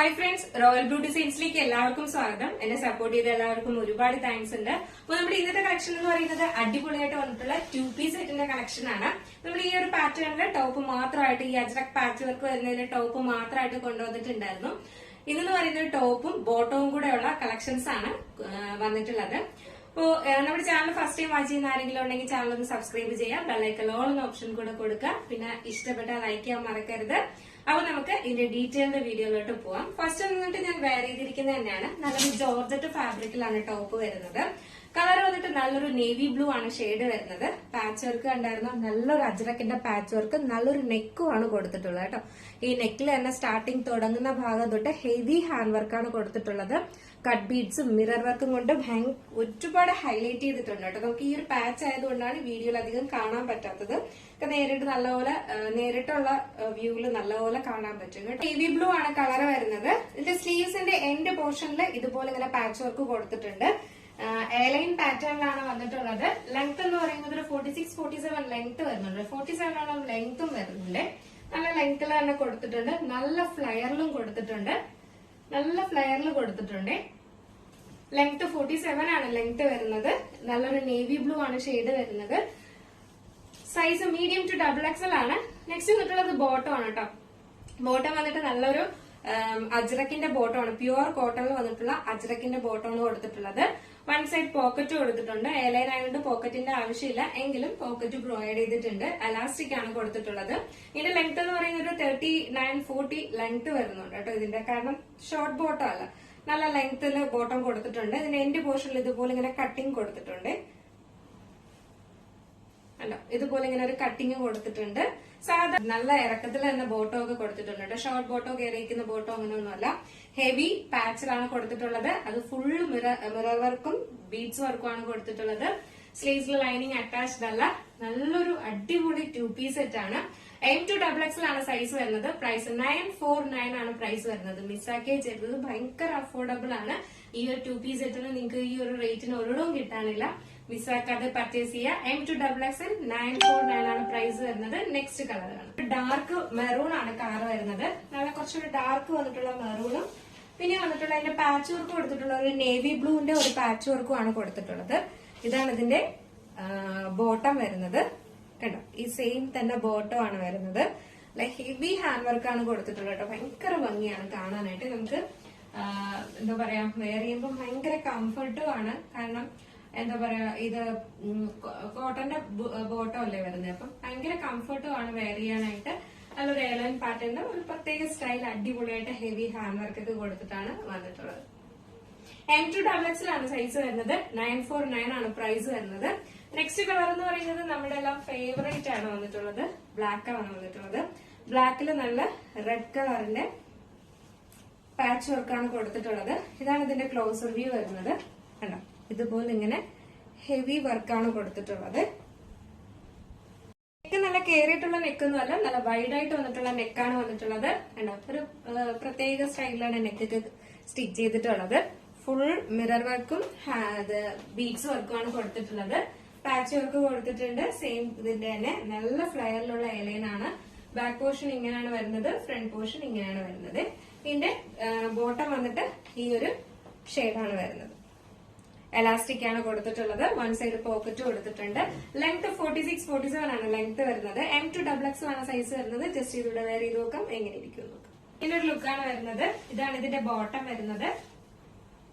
Hi friends, royal blue ഡിസൈൻസിലേക്ക് എല്ലാവർക്കും സ്വാഗതം. എന്നെ സപ്പോർട്ട് ചെയ്ത എല്ലാവർക്കും ഒരുപാട് താങ്ക്സ് ഉണ്ട്. അപ്പോൾ നമ്മുടെ ഇന്നത്തെ കളക്ഷൻ എന്ന് പറയുന്നത് അടിപൊളിയായിട്ട് വന്നിട്ടുള്ള 2-piece സെറ്റിന്റെ കളക്ഷൻ ആണ്. നമ്മൾ ഈ ഒരു പാറ്റേണില് ടോപ്പ് മാത്രമായിട്ട് ഈ അജ്രക് പാച്ച് വർക്ക് വരുന്നതിൽ ടോപ്പ് മാത്രമായിട്ട് കൊണ്ടുവന്നിട്ടുണ്ടായിരുന്നു. ഇതെന്ന് പറയുന്നത് ടോപ്പും ബോട്ടവും കൂടെയുള്ള കളക്ഷൻസ് ആണ് വന്നിട്ടുള്ളത്. അപ്പോ നമ്മുടെ ചാനൽ ഫസ്റ്റ് ടൈം വാച്ച് ചെയ്യുന്ന ആരെങ്കിലും ഉണ്ടെങ്കിൽ ചാനൽ ഒന്ന് സബ്സ്ക്രൈബ് ചെയ്യാം, ബെല്ലൈക്കൺ ഓൾ എന്ന ഓപ്ഷൻ കൂടെ കൊടുക്കുക. പിന്നെ ഇഷ്ടപ്പെട്ടാൽ ലൈക്ക് ചെയ്യാൻ മറക്കരുത്. അപ്പൊ നമുക്ക് ഇതിന്റെ ഡീറ്റെയിൽഡ് വീഡിയോയിലോട്ട് പോവാം. ഫസ്റ്റ് വന്നിട്ട് ഞാൻ വെയർ ചെയ്തിരിക്കുന്നത് തന്നെയാണ്. നല്ലൊരു ജോർജറ്റ് ഫാബ്രിക്കിലാണ് ടോപ്പ് വരുന്നത്. കളർ വന്നിട്ട് നല്ലൊരു നേവി ബ്ലൂ ആണ് ഷെയ്ഡ് വരുന്നത്. പാച്ച് വർക്ക് കണ്ടായിരുന്നു, നല്ലൊരു അജ്രക്കിന്റെ പാച്ച് വർക്ക്, നല്ലൊരു നെക്കും ആണ് കൊടുത്തിട്ടുള്ളത് കേട്ടോ. ഈ നെക്കിൽ തന്നെ സ്റ്റാർട്ടിങ് തുടങ്ങുന്ന ഭാഗം തൊട്ട് ഹെവി ഹാൻഡ് വർക്കാണ് കൊടുത്തിട്ടുള്ളത്. കട്ട് ബീഡ്സും മിറർ വർക്കും കൊണ്ട് ഒരുപാട് ഹൈലൈറ്റ് ചെയ്തിട്ടുണ്ട് കേട്ടോ. നമുക്ക് ഈ ഒരു പാച്ച് ആയതുകൊണ്ടാണ് വീഡിയോയിൽ അധികം കാണാൻ പറ്റാത്തത്. നേരിട്ട് നല്ലപോലെ നേരിട്ടുള്ള വ്യൂവിൽ നല്ലപോലെ കാണാൻ പറ്റും കേട്ടോ. നേവി ബ്ലൂ ആണ് കളർ വരുന്നത്. ഇതിന്റെ സ്ലീവ്സിന്റെ എൻഡ് പോർഷനിൽ ഇതുപോലെ ഇങ്ങനെ പാച്ച് വർക്ക് കൊടുത്തിട്ടുണ്ട്. എയർലൈൻ പാറ്റേണിലാണ് വന്നിട്ടുള്ളത്. ലെങ്ത് എന്ന് പറയുന്നത് ഒരു 46-47 ലെങ്ത് വരുന്നുണ്ട്. 47 ലെങ്ത്തും വരുന്നുണ്ട്. നല്ല ലെങ്ത്തിൽ തന്നെ കൊടുത്തിട്ടുണ്ട്. നല്ല ഫ്ലയറിലും കൊടുത്തിട്ടുണ്ട്. ലെങ്ത് 47 ആണ് ലെങ്ത് വരുന്നത്. നല്ലൊരു നേവി ബ്ലൂ ആണ് ഷെയ്ഡ് വരുന്നത്. സൈസ് മീഡിയം ടു XXL ആണ്. നെക്സ്റ്റ് വന്നിട്ടുള്ളത് ബോട്ടം ആണ് കേട്ടോ. ബോട്ടം വന്നിട്ട് നല്ലൊരു അജ്രക്കിന്റെ ബോട്ടം ആണ്. പ്യുവർ കോട്ടണിൽ വന്നിട്ടുള്ള അജ്രക്കിന്റെ ബോട്ടം ആണ് കൊടുത്തിട്ടുള്ളത്. വൺ സൈഡ് പോക്കറ്റ് കൊടുത്തിട്ടുണ്ട്. എയർലൈൻ ആയതുകൊണ്ട് പോക്കറ്റിന്റെ ആവശ്യമില്ല, എങ്കിലും പോക്കറ്റ് പ്രൊവൈഡ് ചെയ്തിട്ടുണ്ട്. എലാസ്റ്റിക് ആണ് കൊടുത്തിട്ടുള്ളത്. ഇതിന്റെ ലെങ്ത് എന്ന് പറയുന്നത് 39-40 ലെങ്ത് വരുന്നുണ്ട് കേട്ടോ. ഇതിന്റെ കാരണം ഷോർട്ട് ബോട്ടം അല്ല, നല്ല ലെങ്ത്തിൽ ബോട്ടം കൊടുത്തിട്ടുണ്ട്. ഇതിന്റെ എൻഡ് പോർഷനിൽ ഇതുപോലെ ഇങ്ങനെ കട്ടിങ് കൊടുത്തിട്ടുണ്ട്. അല്ല, ഇതുപോലെ ഇങ്ങനെ ഒരു കട്ടിങ് കൊടുത്തിട്ടുണ്ട്. സാധാ നല്ല ഇറക്കത്തിൽ തന്നെ ബോട്ടോ ഒക്കെ കൊടുത്തിട്ടുണ്ട്. ഷോർട്ട് ബോട്ടോ കയറിയിരിക്കുന്ന ബോട്ടോ അങ്ങനെയൊന്നുമല്ല. ഹെവി പാച്ചിലാണ് കൊടുത്തിട്ടുള്ളത്. അത് ഫുൾ മിറർ വർക്കും ബീഡ്സ് വർക്കും ആണ് കൊടുത്തിട്ടുള്ളത്. സ്ലീവ്സിൽ ലൈനിങ് അറ്റാച്ച്ഡ് അല്ല. നല്ലൊരു അടിപൊളി 2-piece സെറ്റ് ആണ്. M2XXL ആണ് സൈസ് വരുന്നത്. പ്രൈസ് 949 ആണ് പ്രൈസ് വരുന്നത്. മിസ്സാക്കിയ ചെയ്തത് ഭയങ്കര അഫോർഡബിൾ ആണ്. ഈ ഒരു 2-piece സെറ്റിന് നിങ്ങൾക്ക് ഈ ഒരു റേറ്റിന് ഒരിടവും കിട്ടാനില്ല. മിസ്സാക്കാതെ പർച്ചേസ് ചെയ്യുക. M2XXL 949 ആണ് പ്രൈസ് വരുന്നത്. നെക്സ്റ്റ് കളറാണ് ഡാർക്ക് മെറൂൺ ആണ് കളർ വരുന്നത്. നല്ല കുറച്ചൊരു ഡാർക്ക് വന്നിട്ടുള്ള മെറൂണും പിന്നെ വന്നിട്ടുള്ള അതിന്റെ പാച്ച് വർക്ക് കൊടുത്തിട്ടുള്ള ഒരു നേവി ബ്ലൂവിന്റെ ഒരു പാച്ച് വർക്കും ആണ് കൊടുത്തിട്ടുള്ളത്. ഇതാണ് ഇതിന്റെ ബോട്ടം വരുന്നത്. കണ്ടോ, ഈ സെയിം തന്നെ ബോട്ടം ആണ് വരുന്നത്. ഹെവി ഹാൻഡ് വർക്കാണ് കൊടുത്തിട്ടുള്ളത് കേട്ടോ. ഭയങ്കര ഭംഗിയാണ് കാണാനായിട്ട്. നമുക്ക് എന്താ പറയാ, വെയർ ചെയ്യുമ്പോൾ ഭയങ്കര കംഫർട്ടും ആണ്. കാരണം എന്താ പറയാ, ഇത് കോട്ടന്റെ ബോട്ടം അല്ലേ വരുന്നത്. അപ്പം ഭയങ്കര കംഫർട്ടും ആണ് വെയർ ചെയ്യാനായിട്ട്. നല്ലൊരു എയർലൈൻ പാറ്റേണിന്റെ ഒരു പ്രത്യേക സ്റ്റൈൽ അടിപൊളിയായിട്ട് ഹെവി ഹാൻഡ് വർക്ക് ഒക്കെ കൊടുത്തിട്ടാണ് വന്നിട്ടുള്ളത്. M2XXL ആണ് സൈസ് വരുന്നത്. 949 ആണ് പ്രൈസ് വരുന്നത്. നെക്സ്റ്റ് കളർ എന്ന് പറയുന്നത് നമ്മുടെ എല്ലാം ഫേവറേറ്റ് ആണ് വന്നിട്ടുള്ളത്. ബ്ലാക്ക് ആണ് വന്നിട്ടുള്ളത്. ബ്ലാക്കിൽ നല്ല റെഡ് കളറിന്റെ പാച്ച് വർക്കാണ് കൊടുത്തിട്ടുള്ളത്. ഇതാണ് ഇതിന്റെ ക്ലോസർ വ്യൂ വരുന്നത്. കണ്ടോ, ഇതുപോലെ ഇങ്ങനെ ഹെവി വർക്കാണ് കൊടുത്തിട്ടുള്ളത്. നെക്ക് നല്ല കയറിയിട്ടുള്ള നെക്കൊന്നുമല്ല, നല്ല വൈഡ് ആയിട്ട് വന്നിട്ടുള്ള നെക്കാണ് വന്നിട്ടുള്ളത്. കണ്ടോ, ഒരു പ്രത്യേക സ്റ്റൈലിലാണ് നെക്കൊക്കെ സ്റ്റിച്ച് ചെയ്തിട്ടുള്ളത്. ഫുൾ മിറർ വർക്കും ബീഡ്സ് വർക്കും ആണ് കൊടുത്തിട്ടുള്ളത്. പാച്ച് വർക്ക് കൊടുത്തിട്ടുണ്ട്. സെയിം ഇതിന്റെ തന്നെ നല്ല ഫ്ലയറിലുള്ള എയർലൈൻ ആണ്. ബാക്ക് പോർഷൻ ഇങ്ങനെയാണ് വരുന്നത്. ഫ്രണ്ട് പോർഷൻ ഇങ്ങനെയാണ് വരുന്നത്. ഇതിന്റെ ബോട്ടം വന്നിട്ട് ഈ ഒരു ഷെയ്ഡാണ് വരുന്നത്. എലാസ്റ്റിക് ആണ് കൊടുത്തിട്ടുള്ളത്. വൺ സൈഡ് പോക്കറ്റ് കൊടുത്തിട്ടുണ്ട്. ലെങ്ത് 46-47 ആണ് ലെങ്ത് വരുന്നത്. M2XXL ആണ് സൈസ് വരുന്നത്. ജസ്റ്റ് ഇതിലൂടെ വെയർ ചെയ്ത് നോക്കാം എങ്ങനെ ഇരിക്കും നോക്കാം. ഇതിനൊരു ലുക്കാണ് വരുന്നത്. ഇതാണ് ഇതിന്റെ ബോട്ടം വരുന്നത്.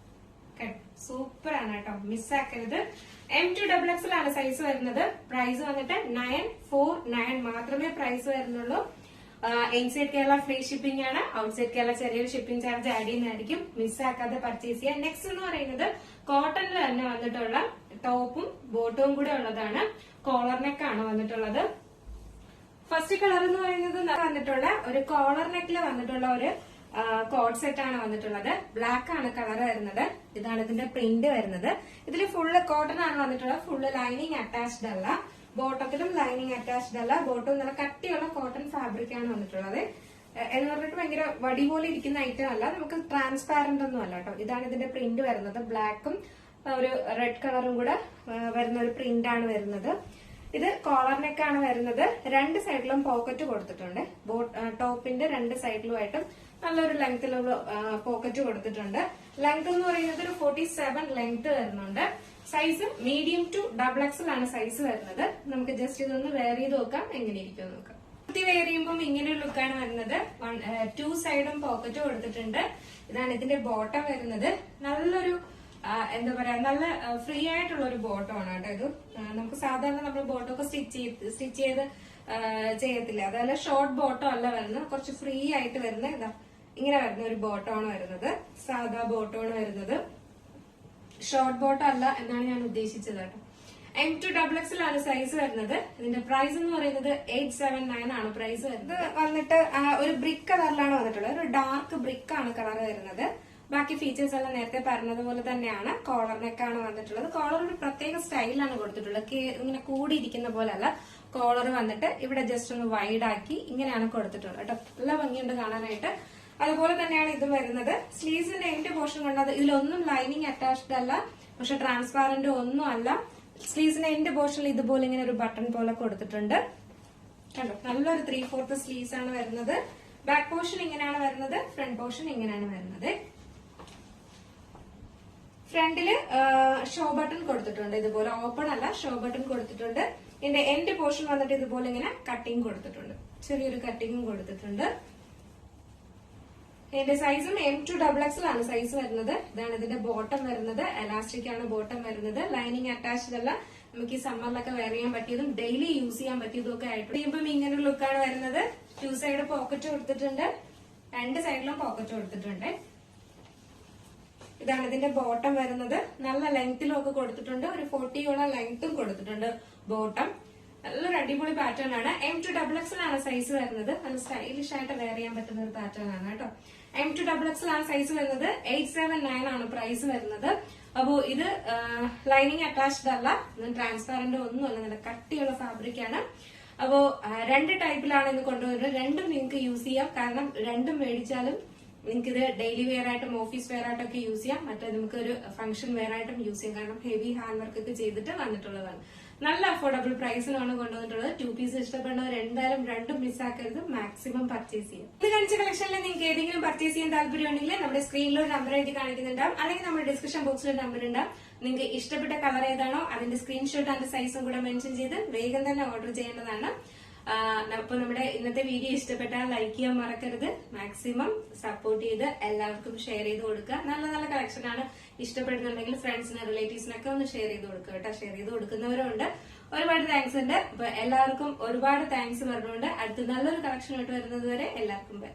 സൂപ്പർ ആണ് കേട്ടോ, മിസ്സാക്കരുത്. M2XXL ആണ് സൈസ് വരുന്നത്. പ്രൈസ് വന്നിട്ട് 949 മാത്രമേ പ്രൈസ് വരുന്നുള്ളൂ. ഇൻസൈഡ് കേരള ഫ്രീ ഷിപ്പിംഗ് ആണ്. ഔട്ട്സൈഡ് കേരള ചെറിയൊരു ഷിപ്പിംഗ് ചാർജ് ആഡ് ചെയ്യുന്നതായിരിക്കും. മിസ്സാക്കാതെ പർച്ചേസ് ചെയ്യാം. നെക്സ്റ്റ് എന്ന് പറയുന്നത് കോട്ടണിൽ തന്നെ വന്നിട്ടുള്ള ടോപ്പും ബോട്ടവും കൂടെ ഉള്ളതാണ്. കോളർ നെക്ക് ആണ് വന്നിട്ടുള്ളത്. ഫസ്റ്റ് കളർ എന്ന് പറയുന്നത് വന്നിട്ടുള്ള ഒരു കോളർ നെക്കിൽ വന്നിട്ടുള്ള ഒരു കോഡ് സെറ്റ് ആണ് വന്നിട്ടുള്ളത്. ബ്ലാക്ക് ആണ് കളർ വരുന്നത്. ഇതാണ് ഇതിന്റെ പ്രിന്റ് വരുന്നത്. ഇതിൽ ഫുള്ള് കോട്ടൺ ആണ് വന്നിട്ടുള്ളത്. ഫുള്ള് ലൈനിങ് അറ്റാച്ച്ഡ് അല്ല. ബോട്ടത്തിലും ലൈനിങ് അറ്റാച്ച്ഡ് അല്ല. ബോട്ടം നല്ല കട്ടിയുള്ള കോട്ടൺ ഫാബ്രിക് ആണ് വന്നിട്ടുള്ളത്. എന്ന് പറഞ്ഞിട്ട് ഭയങ്കര വടി പോലെ ഇരിക്കുന്ന ഐറ്റം അല്ല. നമുക്ക് ട്രാൻസ്പാരന്റ് ഒന്നും അല്ല കേട്ടോ. ഇതാണ് ഇതിന്റെ പ്രിന്റ് വരുന്നത്. ബ്ലാക്കും ഒരു റെഡ് കളറും കൂടെ വരുന്ന ഒരു പ്രിന്റ് ആണ് വരുന്നത്. ഇത് കോളർ നെക്കാണ് വരുന്നത്. രണ്ട് സൈഡിലും പോക്കറ്റ് കൊടുത്തിട്ടുണ്ട്. ടോപ്പിന്റെ രണ്ട് സൈഡിലുമായിട്ടും നല്ലൊരു ലെങ്തിലുള്ള പോക്കറ്റ് കൊടുത്തിട്ടുണ്ട്. ലെങ്ത് എന്ന് പറയുന്നത് ഒരു 47 ലെങ്ത് വരുന്നുണ്ട്. സൈസ് മീഡിയം ടു XXL ആണ് സൈസ് വരുന്നത്. നമുക്ക് ജസ്റ്റ് ഇതൊന്ന് വെയർ ചെയ്ത് നോക്കാം, എങ്ങനെ ഇരിക്കും നോക്കാം. കുർത്തി വെയർ ചെയ്യുമ്പോൾ ഇങ്ങനെ ഒരു ലുക്കാണ് വരുന്നത്. 2 സൈഡും പോക്കറ്റ് കൊടുത്തിട്ടുണ്ട്. ഇതാണ് ഇതിന്റെ ബോട്ടം വരുന്നത്. നല്ലൊരു എന്താ പറയാ, നല്ല ഫ്രീ ആയിട്ടുള്ള ഒരു ബോട്ടം ആണ് കേട്ടോ ഇത്. നമുക്ക് സാധാരണ നമ്മൾ ബോട്ടം ഒക്കെ സ്റ്റിച്ച് ചെയ്ത് ചെയ്യത്തില്ല, അതല്ല ഷോർട്ട് ബോട്ടം അല്ല വരുന്നത്, കുറച്ച് ഫ്രീ ആയിട്ട് വരുന്ന ഇതാ ഇങ്ങനെ വരുന്ന ഒരു ബോട്ടം ആണ് വരുന്നത്. സാധാ ബോട്ടം ആണ് വരുന്നത്, ഷോർട്ട് ബോട്ടം അല്ല എന്നാണ് ഞാൻ ഉദ്ദേശിച്ചത് കേട്ടോ. M2XXL ആണ് സൈസ് വരുന്നത്. ഇതിന്റെ പ്രൈസ് എന്ന് പറയുന്നത് 879 ആണ് പ്രൈസ് വരുന്നത്. വന്നിട്ട് ഒരു ബ്രിക്ക് കളറിലാണ് വന്നിട്ടുള്ളത്. ഒരു ഡാർക്ക് ബ്രിക്ക് ആണ് കളർ വരുന്നത്. ബാക്കി ഫീച്ചേഴ്സ് എല്ലാം നേരത്തെ പറഞ്ഞതുപോലെ തന്നെയാണ്. കോളർ നെക്കാണ് വന്നിട്ടുള്ളത്. കോളർ ഒരു പ്രത്യേക സ്റ്റൈലാണ് കൊടുത്തിട്ടുള്ളത്. ഇങ്ങനെ കൂടിയിരിക്കുന്ന പോലെ അല്ല. കോളർ വന്നിട്ട് ഇവിടെ ജസ്റ്റ് ഒന്ന് വൈഡ് ആക്കി ഇങ്ങനെയാണ് കൊടുത്തിട്ടുള്ളത് കേട്ടോ. നല്ല ഭംഗിയുണ്ട് കാണാനായിട്ട്. അതുപോലെ തന്നെയാണ് ഇതും വരുന്നത്. സ്ലീവ്സിന്റെ എൻഡ് പോർഷൻ കണ്ടത് ഇതിലൊന്നും ലൈനിങ് അറ്റാച്ച്ഡ് അല്ല, പക്ഷെ ട്രാൻസ്പാരന്റ് ഒന്നും അല്ല. സ്ലീവ്സിന്റെ എൻഡ് പോർഷനിൽ ഇതുപോലെ ഇങ്ങനെ ഒരു ബട്ടൺ പോലെ കൊടുത്തിട്ടുണ്ട് കണ്ടോ. നല്ലൊരു 3/4 സ്ലീവ്സ് ആണ് വരുന്നത്. ബാക്ക് പോർഷൻ ഇങ്ങനെയാണ് വരുന്നത്, ഫ്രണ്ട് പോർഷൻ ഇങ്ങനെയാണ് വരുന്നത്. ഫ്രണ്ടില് ഷോ ബട്ടൺ കൊടുത്തിട്ടുണ്ട്, ഇതുപോലെ ഓപ്പൺ അല്ല, ഷോ ബട്ടൺ കൊടുത്തിട്ടുണ്ട്. ഇതിന്റെ എൻഡ് പോർഷൻ വന്നിട്ട് ഇതുപോലെ ഇങ്ങനെ കട്ടിങ് കൊടുത്തിട്ടുണ്ട്, ചെറിയൊരു കട്ടിങ്ങും കൊടുത്തിട്ടുണ്ട്. ഇതിന്റെ സൈസും M2XXL ആണ് സൈസ് വരുന്നത്. ഇതാണ് ഇതിന്റെ ബോട്ടം വരുന്നത്. എലാസ്റ്റിക് ആണ് ബോട്ടം വരുന്നത്. ലൈനിങ് അറ്റാച്ച്ഡ് അല്ല. നമുക്ക് ഈ സമ്മറിലൊക്കെ വെയർ ചെയ്യാൻ പറ്റിയതും ഡെയിലി യൂസ് ചെയ്യാൻ പറ്റിയതും ഒക്കെ ആയിട്ട് ചെയ്യുമ്പോൾ ഇങ്ങനെ ഒരു ലുക്കാണ് വരുന്നത്. 2 സൈഡ് പോക്കറ്റ് കൊടുത്തിട്ടുണ്ട്, 2 സൈഡിലും പോക്കറ്റ് കൊടുത്തിട്ടുണ്ട്. ഇതാണ് ഇതിന്റെ ബോട്ടം വരുന്നത്. നല്ല ലെങ്തിലും ഒക്കെ കൊടുത്തിട്ടുണ്ട്, ഒരു 40 ലെങ്തും കൊടുത്തിട്ടുണ്ട് ബോട്ടം. നല്ലൊരു അടിപൊളി പാറ്റേൺ ആണ്. M2XXL ആണ് സൈസ് വരുന്നത്. നല്ല സ്റ്റൈലിഷ് ആയിട്ട് വെയർ ചെയ്യാൻ പറ്റുന്ന ഒരു പാറ്റേൺ ആണ് കേട്ടോ. M2XXL ആണ് സൈസ് വരുന്നത്. 879 ആണ് പ്രൈസ് വരുന്നത്. അപ്പോ ഇത് ലൈനിങ് അറ്റാച്ച്ഡ് അല്ല, ട്രാൻസ്പാരന്റ് ഒന്നുമല്ല, നല്ല കട്ടിയുള്ള ഫാബ്രിക് ആണ്. അപ്പോ 2 ടൈപ്പിലാണ് ഇത് കൊണ്ടുവരുന്നത്. രണ്ടും നിങ്ങൾക്ക് യൂസ് ചെയ്യാം, കാരണം രണ്ടും മേടിച്ചാലും നിങ്ങൾക്ക് ഇത് ഡെയിലി വെയർ ആയിട്ടും ഓഫീസ് വെയർ ആയിട്ടൊക്കെ യൂസ് ചെയ്യാം. മറ്റേ നമുക്ക് ഒരു ഫംഗ്ഷൻ വെയർ ആയിട്ടും യൂസ് ചെയ്യാം, കാരണം ഹെവി ഹാൻഡ് വർക്ക് ഒക്കെ ചെയ്തിട്ട് വന്നിട്ടുള്ളതാണ്. നല്ല അഫോർഡബിൾ പ്രൈസിലാണ് കൊണ്ടുവന്നിട്ടുള്ളത്. 2 പീസ് ഇഷ്ടപ്പെടുന്നവർ എന്തായാലും രണ്ടും മിസ്സാക്കരുത്, മാക്സിമം പർച്ചേസ് ചെയ്യാം. ഇത് കാണിച്ച കളക്ഷനിൽ നിങ്ങൾക്ക് ഏതെങ്കിലും പർച്ചേസ് ചെയ്യാൻ താല്പര്യമുണ്ടെങ്കിൽ നമ്മുടെ സ്ക്രീനിൽ ഒരു നമ്പർ എഴുതി കാണിക്കുന്നുണ്ടാവും, അല്ലെങ്കിൽ നമ്മുടെ ഡിസ്ക്രിപ്ഷൻ ബോക്സിൽ ഒരു നമ്പർ ഉണ്ടാവും. നിങ്ങൾക്ക് ഇഷ്ടപ്പെട്ട കളർ ഏതാണോ അതിന്റെ സ്ക്രീൻഷോട്ട് അതിന്റെ സൈസും കൂടെ മെൻഷൻ ചെയ്ത് വേഗം തന്നെ ഓർഡർ ചെയ്യേണ്ടതാണ്. അപ്പൊ നമ്മുടെ ഇന്നത്തെ വീഡിയോ ഇഷ്ടപ്പെട്ടാൽ ലൈക്ക് ചെയ്യാൻ മറക്കരുത്. മാക്സിമം സപ്പോർട്ട് ചെയ്ത് എല്ലാവർക്കും ഷെയർ ചെയ്ത് കൊടുക്കുക. നല്ല നല്ല കളക്ഷൻ ആണ്. ഇഷ്ടപ്പെടുന്നുണ്ടെങ്കിൽ ഫ്രണ്ട്സിന് റിലേറ്റീവ്സിനൊക്കെ ഒന്ന് ഷെയർ ചെയ്ത് കൊടുക്കുക കേട്ടോ. ഷെയർ ചെയ്ത് കൊടുക്കുന്നവരും ഉണ്ട്. ഒരുപാട് താങ്ക്സ് ഉണ്ട്. അപ്പൊ എല്ലാവർക്കും ഒരുപാട് താങ്ക്സ് പറഞ്ഞുകൊണ്ട് അടുത്ത നല്ലൊരു കളക്ഷൻ ആയിട്ട് വരുന്നത് വരെ എല്ലാവർക്കും ബൈ.